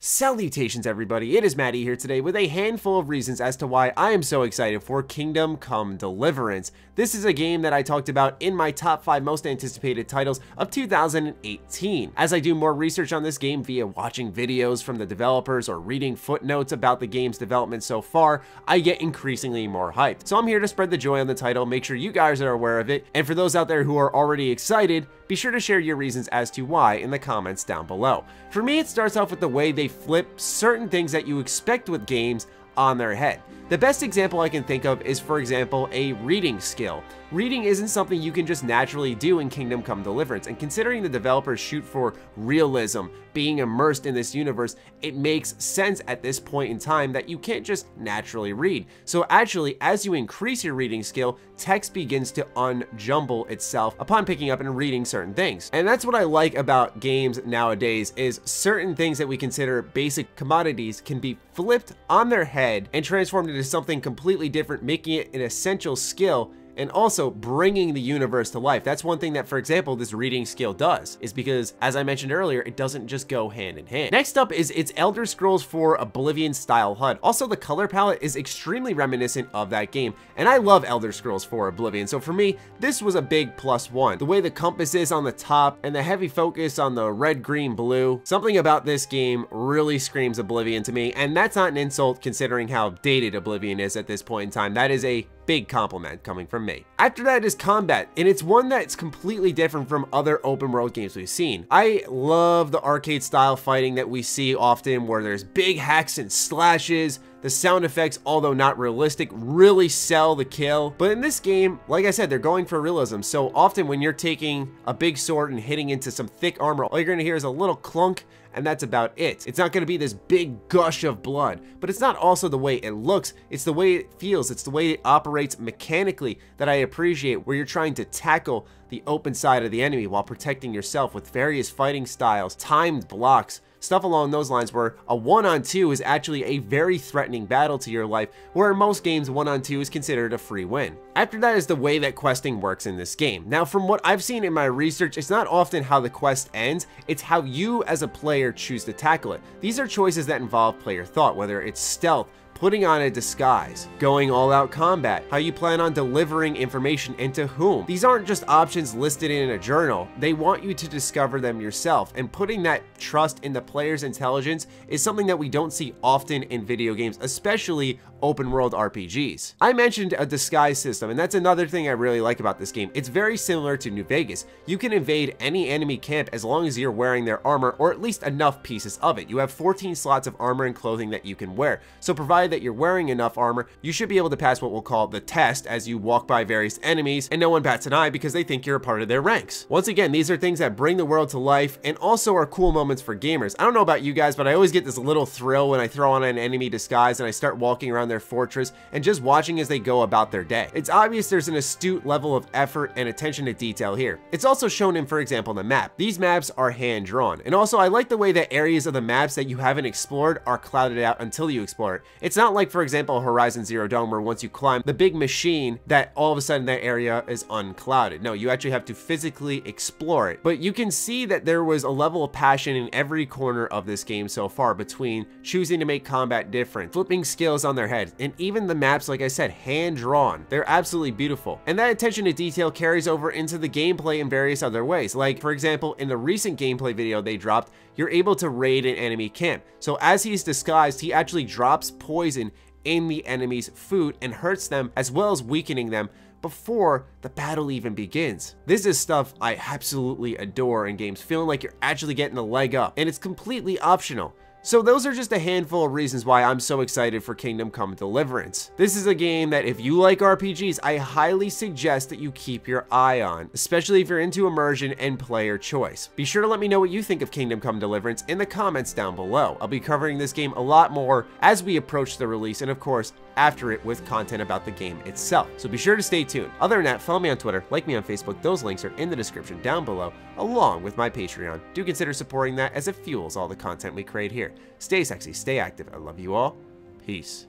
Salutations everybody, it is Matty here today with a handful of reasons as to why I am so excited for Kingdom Come Deliverance. This is a game that I talked about in my top 5 most anticipated titles of 2018. As I do more research on this game via watching videos from the developers or reading footnotes about the game's development so far, I get increasingly more hyped. So I'm here to spread the joy on the title, make sure you guys are aware of it, and for those out there who are already excited, be sure to share your reasons as to why in the comments down below. For me, it starts off with the way they flip certain things that you expect with games on their head. The best example I can think of is, for example, a reading skill. Reading isn't something you can just naturally do in Kingdom Come Deliverance, and considering the developers shoot for realism, being immersed in this universe, it makes sense at this point in time that you can't just naturally read. So actually, as you increase your reading skill, text begins to unjumble itself upon picking up and reading certain things. And that's what I like about games nowadays, is certain things that we consider basic commodities can be flipped on their head and transformed into something completely different, making it an essential skill and also bringing the universe to life. That's one thing that, for example, this reading skill does, is because, as I mentioned earlier, it doesn't just go hand in hand. Next up is its Elder Scrolls 4 Oblivion style HUD. Also, the color palette is extremely reminiscent of that game, and I love Elder Scrolls 4 Oblivion, so for me, this was a big +1. The way the compass is on the top and the heavy focus on the red, green, blue, something about this game really screams Oblivion to me, and that's not an insult considering how dated Oblivion is at this point in time. That is a big compliment coming from me. After that is combat, and it's one that's completely different from other open world games we've seen. I love the arcade style fighting that we see often, where there's big hacks and slashes. The sound effects, although not realistic, really sell the kill. But in this game, like I said, they're going for realism. So often when you're taking a big sword and hitting into some thick armor, all you're gonna hear is a little clunk, and that's about it. It's not going to be this big gush of blood, but it's not also the way it looks, it's the way it feels, it's the way it operates mechanically that I appreciate, where you're trying to tackle the open side of the enemy while protecting yourself with various fighting styles, timed blocks, stuff along those lines, where a 1-on-2 is actually a very threatening battle to your life, where in most games 1-on-2 is considered a free win. After that is the way that questing works in this game. Now, from what I've seen in my research, it's not often how the quest ends, it's how you as a player choose to tackle it. These are choices that involve player thought, whether it's stealth, putting on a disguise, going all out combat, how you plan on delivering information and to whom. These aren't just options listed in a journal, they want you to discover them yourself, and putting that trust in the player's intelligence is something that we don't see often in video games, especially open world RPGs. I mentioned a disguise system, and that's another thing I really like about this game. It's very similar to New Vegas. You can invade any enemy camp as long as you're wearing their armor, or at least enough pieces of it. You have 14 slots of armor and clothing that you can wear, so provided that you're wearing enough armor, you should be able to pass what we'll call the test as you walk by various enemies, and no one bats an eye because they think you're a part of their ranks. Once again, these are things that bring the world to life and also are cool moments for gamers. I don't know about you guys, but I always get this little thrill when I throw on an enemy disguise and I start walking around their fortress and just watching as they go about their day. It's obvious there's an astute level of effort and attention to detail here. It's also shown in, for example, the map. These maps are hand-drawn, and also I like the way that areas of the maps that you haven't explored are clouded out until you explore it. It's not like, for example, Horizon Zero Dawn, where once you climb the big machine, that all of a sudden that area is unclouded. No, you actually have to physically explore it. But you can see that there was a level of passion in every corner of this game so far, between choosing to make combat different, flipping skills on their head, and even the maps, like I said, hand-drawn. They're absolutely beautiful. And that attention to detail carries over into the gameplay in various other ways. Like, for example, in the recent gameplay video they dropped, you're able to raid an enemy camp. So as he's disguised, he actually drops poison in the enemy's food and hurts them, as well as weakening them before the battle even begins. This is stuff I absolutely adore in games, feeling like you're actually getting a leg up, and it's completely optional. So those are just a handful of reasons why I'm so excited for Kingdom Come Deliverance. This is a game that, if you like RPGs, I highly suggest that you keep your eye on, especially if you're into immersion and player choice. Be sure to let me know what you think of Kingdom Come Deliverance in the comments down below. I'll be covering this game a lot more as we approach the release, and of course, after it, with content about the game itself. So be sure to stay tuned. Other than that, follow me on Twitter, like me on Facebook, those links are in the description down below, along with my Patreon. Do consider supporting that, as it fuels all the content we create here. Stay sexy, stay active, I love you all, peace.